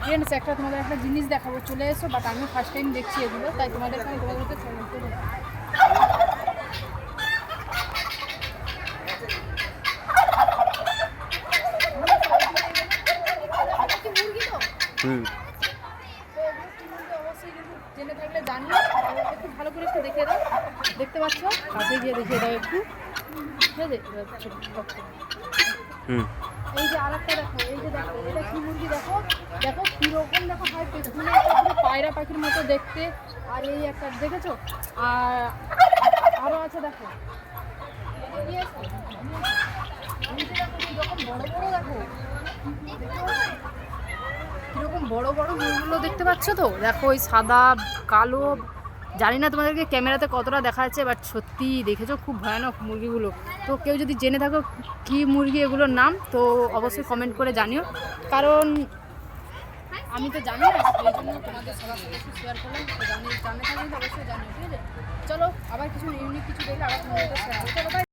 Friends তোমাদের একটা জিনিস দেখাবো, চলে এসো। বাট আমি ফার্স্ট টাইম দেখছি এগুলো, তাই তোমাদেরকে চ্যানেল করে অবশ্যই কিন্তু জেনে থাকলে জানিও। একটু ভালো করে একটু দেখে দাও, দেখতে পাচ্ছ, কাছে গিয়ে দেখিয়ে দাও একটু, ঠিক আছে? এই যে আরেকটা দেখো, এই যে দেখো এটা কি মুরগি, দেখো দেখো কিরকম, দেখো হাই পেছনে পুরো পায়রা পাখির মতো দেখতে। আর এই একটা দেখেছো, আর আরও আছে দেখো, কিরকম বড় বড়, দেখো কিরকম বড় বড় মুরগিগুলো দেখতে পাচ্ছ তো? দেখো ওই সাদা কালো, জানি না তোমাদেরকে ক্যামেরাতে কতটা দেখা যাচ্ছে, বাট সত্যি দেখেছো খুব ভয়ানক মুরগিগুলো। তো কেউ যদি জেনে থাকো কি মুরগি এগুলোর নাম, তো অবশ্যই কমেন্ট করে জানিও, কারণ আমি তো জানি না, সেই জন্য তোমাদের সবার সাথে একটু শেয়ার করলাম। তো জানে থাকলে অবশ্যই জানিও, ঠিক আছে? চলো আবার কিছু ইউনিক কিছু দেখলে আবার তোমাদের শেয়ার করবো।